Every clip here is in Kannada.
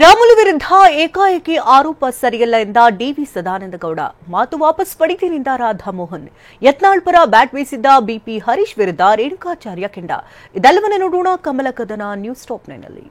ರಾಮುಲು ವಿರುದ್ಧ ಏಕಾಏಕಿ ಆರೋಪ ಸರಿಯಲ್ಲ ಎಂದ ಡಿವಿ ಸದಾನಂದಗೌಡ. ಮಾತು ವಾಪಸ್ ಪಡೆದಿನಿಂದ ರಾಧಾಮೋಹನ್. ಯತ್ನಾಳ್ ಪರ ಬ್ಯಾಟ್ ಬೀಸಿದ್ದ ಬಿಪಿ ಹರೀಶ್ ವಿರುದ್ಧ ರೇಣುಕಾಚಾರ್ಯ ಕೆಂಡ. ಇದೆಲ್ಲವನ್ನ ನೋಡೋಣ ಕಮಲ ಕದನ ನ್ಯೂಸ್ ಟಾಪ್ 9ನಲ್ಲಿ.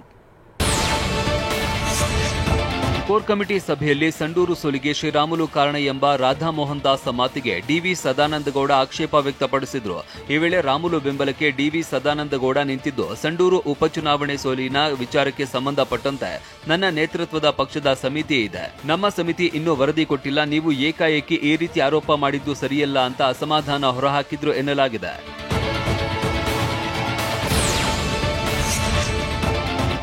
ಕೋರ್ ಕಮಿಟಿ ಸಭೆಯಲ್ಲಿ ಸಂಡೂರು ಸೋಲಿಗೆ ಶ್ರೀರಾಮುಲು ಕಾರಣ ಎಂಬ ರಾಧಾಮೋಹನ್ ದಾಸ್ ಮಾತಿಗೆ ಡಿವಿ ಸದಾನಂದಗೌಡ ಆಕ್ಷೇಪ ವ್ಯಕ್ತಪಡಿಸಿದ್ರು. ಈ ವೇಳೆ ರಾಮುಲು ಬೆಂಬಲಕ್ಕೆ ಡಿವಿ ಸದಾನಂದಗೌಡ ನಿಂತಿದ್ದು, ಸಂಡೂರು ಉಪಚುನಾವಣೆ ಸೋಲಿನ ವಿಚಾರಕ್ಕೆ ಸಂಬಂಧಪಟ್ಟಂತೆ ನನ್ನ ನೇತೃತ್ವದ ಪಕ್ಷದ ಸಮಿತಿ ಇದೆ. ನಮ್ಮ ಸಮಿತಿ ಇನ್ನೂ ವರದಿ ಕೊಟ್ಟಿಲ್ಲ. ನೀವು ಏಕಾಏಕಿ ಈ ರೀತಿ ಆರೋಪ ಮಾಡಿದ್ದು ಸರಿಯಲ್ಲ ಅಂತ ಅಸಮಾಧಾನ ಹೊರಹಾಕಿದ್ರು ಎನ್ನಲಾಗಿದೆ.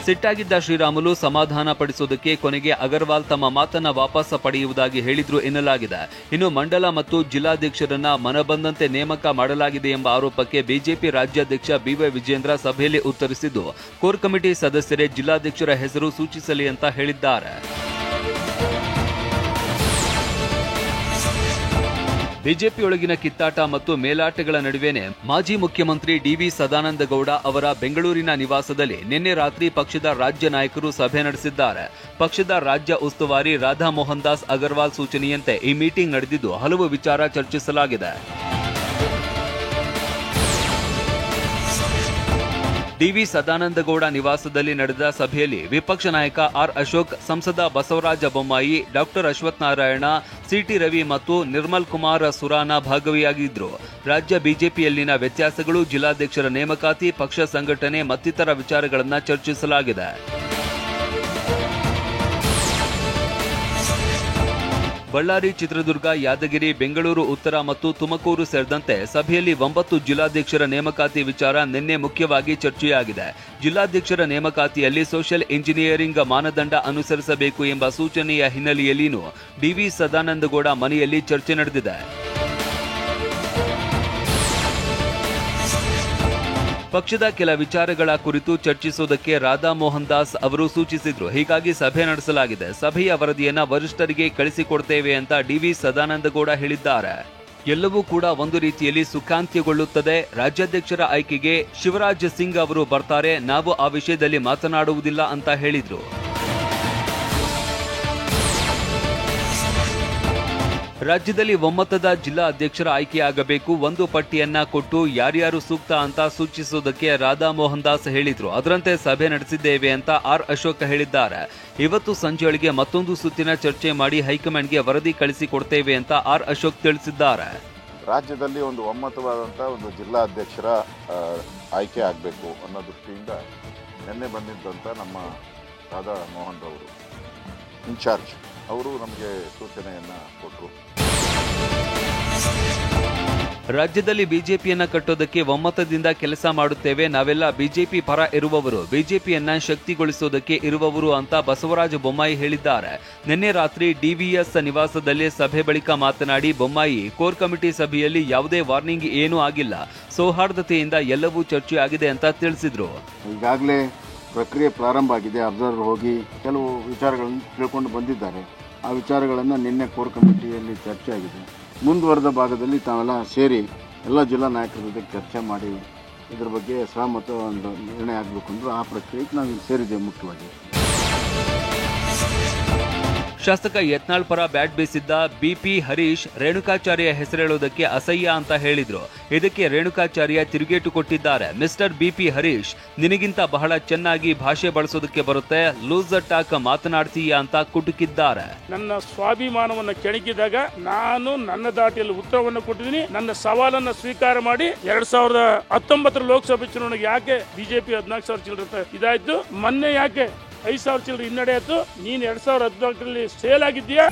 ಸಿಟ್ಟಾಗಿದ್ದ ಶ್ರೀರಾಮುಲು ಸಮಾಧಾನ ಪಡಿಸುವುದಕ್ಕೆ ಕೊನೆಗೆ ಅಗರ್ವಾಲ್ ತಮ್ಮ ಮಾತನ್ನ ವಾಪಸ್ ಪಡೆಯುವುದಾಗಿ ಹೇಳಿದ್ರು ಎನ್ನಲಾಗಿದೆ. ಇನ್ನು ಮಂಡಲ ಮತ್ತು ಜಿಲ್ಲಾಧ್ಯಕ್ಷರನ್ನ ಮನಬಂದಂತೆ ನೇಮಕ ಮಾಡಲಾಗಿದೆ ಎಂಬ ಆರೋಪಕ್ಕೆ ಬಿಜೆಪಿ ರಾಜ್ಯಾಧ್ಯಕ್ಷ ಬಿವೈ ವಿಜೇಂದ್ರ ಸಭೆಯಲ್ಲಿ ಉತ್ತರಿಸಿದ್ದು, ಕೋರ್ ಕಮಿಟಿ ಸದಸ್ಯರೇ ಜಿಲ್ಲಾಧ್ಯಕ್ಷರ ಹೆಸರು ಸೂಚಿಸಲಿ ಅಂತ ಹೇಳಿದ್ದಾರೆ. ಬಿಜೆಪಿಯೊಳಗಿನ ಕಿತ್ತಾಟ ಮತ್ತು ಮೇಲಾಟಗಳ ನಡುವೆನೇ ಮಾಜಿ ಮುಖ್ಯಮಂತ್ರಿ ಡಿವಿ ಸದಾನಂದಗೌಡ ಅವರ ಬೆಂಗಳೂರಿನ ನಿವಾಸದಲ್ಲಿ ನಿನ್ನೆ ರಾತ್ರಿ ಪಕ್ಷದ ರಾಜ್ಯ ನಾಯಕರು ಸಭೆ ನಡೆಸಿದ್ದಾರೆ. ಪಕ್ಷದ ರಾಜ್ಯ ಉಸ್ತುವಾರಿ ರಾಧಾಮೋಹನ್ ದಾಸ್ ಅಗರ್ವಾಲ್ ಸೂಚನೆಯಂತೆ ಈ ಮೀಟಿಂಗ್ ನಡೆದಿದ್ದು, ಹಲವು ವಿಚಾರ ಚರ್ಚಿಸಲಾಗಿದೆ. ಡಿವಿ ಸದಾನಂದಗೌಡ ನಿವಾಸದಲ್ಲಿ ನಡೆದ ಸಭೆಯಲ್ಲಿ ವಿಪಕ್ಷ ನಾಯಕ ಆರ್ ಅಶೋಕ್, ಸಂಸದ ಬಸವರಾಜ ಬೊಮ್ಮಾಯಿ, ಡಾಕ್ಟರ್ ಅಶ್ವಥ್ ನಾರಾಯಣ, ಸಿಟಿ ರವಿ ಮತ್ತು ನಿರ್ಮಲ್ ಕುಮಾರ್ ಸುರಾನಾ ಭಾಗವಹಿಯಾಗಿದ್ರು. ರಾಜ್ಯ ಬಿಜೆಪಿಯಲ್ಲಿನ ವ್ಯತ್ಯಾಸಗಳು, ಜಿಲ್ಲಾಧ್ಯಕ್ಷರ ನೇಮಕಾತಿ, ಪಕ್ಷ ಸಂಘಟನೆ ಮತ್ತಿತರ ವಿಚಾರಗಳನ್ನು ಚರ್ಚಿಸಲಾಗಿದೆ. ಬಳ್ಳಾರಿ, ಚಿತ್ರದುರ್ಗ, ಯಾದಗಿರಿ, ಬೆಂಗಳೂರು ಉತ್ತರ ಮತ್ತು ತುಮಕೂರು ಸೇರಿದಂತೆ ಸಭೆಯಲ್ಲಿ 9 ಜಿಲ್ಲಾಧ್ಯಕ್ಷರ ನೇಮಕಾತಿ ವಿಚಾರ ನಿನ್ನೆ ಮುಖ್ಯವಾಗಿ ಚರ್ಚೆಯಾಗಿದೆ. ಜಿಲ್ಲಾಧ್ಯಕ್ಷರ ನೇಮಕಾತಿಯಲ್ಲಿ ಸೋಷಿಯಲ್ ಇಂಜಿನಿಯರಿಂಗ್ ಮಾನದಂಡ ಅನುಸರಿಸಬೇಕು ಎಂಬ ಸೂಚನೆಯ ಹಿನ್ನೆಲೆಯಲ್ಲಿಯೂ ಡಿವಿ ಸದಾನಂದಗೌಡ ಮನೆಯಲ್ಲಿ ಚರ್ಚೆ ನಡೆದಿದೆ. ಪಕ್ಷದ ಕೆಲ ವಿಚಾರಗಳ ಕುರಿತು ಚರ್ಚಿಸುವುದಕ್ಕೆ ರಾಧಾಮೋಹನ್ ದಾಸ್ ಅವರು ಸೂಚಿಸಿದ್ರು. ಹೀಗಾಗಿ ಸಭೆ ನಡೆಸಲಾಗಿದೆ. ಸಭೆಯ ವರದಿಯನ್ನ ವರಿಷ್ಠರಿಗೆ ಕಳಿಸಿಕೊಡ್ತೇವೆ ಅಂತ ಡಿವಿ ಸದಾನಂದಗೌಡ ಹೇಳಿದ್ದಾರೆ. ಎಲ್ಲವೂ ಕೂಡ ಒಂದು ರೀತಿಯಲ್ಲಿ ಸುಖಾಂತ್ಯಗೊಳ್ಳುತ್ತದೆ. ರಾಜ್ಯಾಧ್ಯಕ್ಷರ ಆಯ್ಕೆಗೆ ಶಿವರಾಜ್ ಸಿಂಗ್ ಅವರು ಬರ್ತಾರೆ. ನಾವು ಆ ವಿಷಯದಲ್ಲಿ ಮಾತನಾಡುವುದಿಲ್ಲ ಅಂತ ಹೇಳಿದ್ರು. ರಾಜ್ಯದಲ್ಲಿ ಒಮ್ಮತದ ಜಿಲ್ಲಾ ಅಧ್ಯಕ್ಷರ ಆಯ್ಕೆಯಾಗಬೇಕು. ಒಂದು ಪಟ್ಟಿಯನ್ನ ಕೊಟ್ಟು ಯಾರ್ಯಾರು ಸೂಕ್ತ ಅಂತ ಸೂಚಿಸುವುದಕ್ಕೆ ರಾಧಾಮೋಹನ್ ದಾಸ್ ಹೇಳಿದ್ರು. ಅದರಂತೆ ಸಭೆ ನಡೆಸಿದ್ದೇವೆ ಅಂತ ಆರ್ ಅಶೋಕ್ ಹೇಳಿದ್ದಾರೆ. ಇವತ್ತು ಸಂಜೆಯೊಳಗೆ ಮತ್ತೊಂದು ಸುತ್ತಿನ ಚರ್ಚೆ ಮಾಡಿ ಹೈಕಮಾಂಡ್ಗೆ ವರದಿ ಕಳಿಸಿಕೊಡ್ತೇವೆ ಅಂತ ಆರ್ ಅಶೋಕ್ ತಿಳಿಸಿದ್ದಾರೆ. ರಾಜ್ಯದಲ್ಲಿ ಒಂದು ಒಮ್ಮತವಾದಂತಹ ಒಂದು ಜಿಲ್ಲಾ ಅಧ್ಯಕ್ಷರ ಆಯ್ಕೆ ಆಗಬೇಕು ಅನ್ನೋ ದೃಷ್ಟಿಯಿಂದ ನಿನ್ನೆ ಬಂದಿದ್ದಂತ ನಮ್ಮ ರಾಧಾಮೋಹನ್ ಅವರು ಇನ್ಚಾರ್ಜ್ ಅವರು ನಮಗೆ ಸೂಚನೆಯನ್ನ ಕೊಟ್ಟರು. ರಾಜ್ಯದಲ್ಲಿ ಬಿಜೆಪಿಯನ್ನ ಕಟ್ಟೋದಕ್ಕೆ ಒಮ್ಮತದಿಂದ ಕೆಲಸ ಮಾಡುತ್ತೇವೆ. ನಾವೆಲ್ಲ ಬಿಜೆಪಿ ಪರ ಇರುವವರು, ಬಿಜೆಪಿಯನ್ನ ಶಕ್ತಿಗೊಳಿಸೋದಕ್ಕೆ ಇರುವವರು ಅಂತ ಬಸವರಾಜ ಬೊಮ್ಮಾಯಿ ಹೇಳಿದ್ದಾರೆ. ನಿನ್ನೆ ರಾತ್ರಿ ಡಿವಿಎಸ್ ನಿವಾಸದಲ್ಲಿ ಸಭೆ ಬಳಿಕ ಮಾತನಾಡಿ ಬೊಮ್ಮಾಯಿ, ಕೋರ್ ಕಮಿಟಿ ಸಭೆಯಲ್ಲಿ ಯಾವುದೇ ವಾರ್ನಿಂಗ್ ಏನೂ ಆಗಿಲ್ಲ, ಸೌಹಾರ್ದತೆಯಿಂದ ಎಲ್ಲವೂ ಚರ್ಚೆ ಆಗಿದೆ ಅಂತ ತಿಳಿಸಿದ್ರು. ಈಗಾಗಲೇ ಪ್ರಕ್ರಿಯೆ ಪ್ರಾರಂಭ ಆಗಿದೆ. ಅಬ್ಸರ್ವರ್ ಹೋಗಿ ಕೆಲವು ವಿಚಾರಗಳನ್ನು ತಿಳ್ಕೊಂಡು ಬಂದಿದ್ದಾರೆ. ಆ ವಿಚಾರಗಳನ್ನು ನಿನ್ನೆ ಕೋರ್ ಕಮಿಟಿಯಲ್ಲಿ ಚರ್ಚೆ ಆಗಿದೆ. ಮುಂದುವರೆದ ಭಾಗದಲ್ಲಿ ತಾವೆಲ್ಲ ಸೇರಿ ಎಲ್ಲ ಜಿಲ್ಲಾ ನಾಯಕರ ಜೊತೆ ಚರ್ಚೆ ಮಾಡಿ ಇದರ ಬಗ್ಗೆ ಸಹಮತ ಒಂದು ನಿರ್ಣಯ ಆಗಬೇಕು ಅಂದ್ರೆ ಆ ಪ್ರಕ್ರಿಯೆಗೆ ನಾವು ಸೇರಿದ್ದೇವೆ. ಮುಖ್ಯವಾಗಿ ಶಾಸಕ ಯತ್ನಾಳ್ ಪರ ಬ್ಯಾಟ್ ಬೀಸಿದ್ದ ಬಿಪಿ ಹರೀಶ್ ರೇಣುಕಾಚಾರ್ಯ ಹೆಸರೇಳುವುದಕ್ಕೆ ಅಸಹ್ಯ ಅಂತ ಹೇಳಿದ್ರು. ಇದಕ್ಕೆ ರೇಣುಕಾಚಾರ್ಯ ತಿರುಗೇಟು ಕೊಟ್ಟಿದ್ದಾರೆ. ಮಿಸ್ಟರ್ ಬಿಪಿ ಹರೀಶ್, ನಿನಗಿಂತ ಬಹಳ ಚೆನ್ನಾಗಿ ಭಾಷೆ ಬಳಸೋದಕ್ಕೆ ಬರುತ್ತೆ, ಲೂಸರ್ ಟಾಕ್ ಮಾತನಾಡ್ತೀಯ ಅಂತ ಕುಟುಕಿದ್ದಾರೆ. ನನ್ನ ಸ್ವಾಭಿಮಾನವನ್ನು ಕೆಣಕಿದಾಗ ನಾನು ನನ್ನ ದಾಟಿಯಲ್ಲಿ ಉತ್ತರವನ್ನು ಕೊಟ್ಟಿದ್ದೀನಿ. ನನ್ನ ಸವಾಲನ್ನು ಸ್ವೀಕಾರ ಮಾಡಿ 2019 ಲೋಕಸಭೆ ಚುನಾವಣೆಗೆ ಯಾಕೆ ಬಿಜೆಪಿ 14,000 ಚಿಲ್ಲರೆ ಇದಾಯ್ತು, ಮೊನ್ನೆ ಯಾಕೆ 5,000 ಚಿಲ್ಲರೆ ಹಿನ್ನಡೆ ಆಯ್ತು, ನೀನು 2014ರಲ್ಲಿ ಸೇಲ್ ಆಗಿದ್ದೀಯಾ?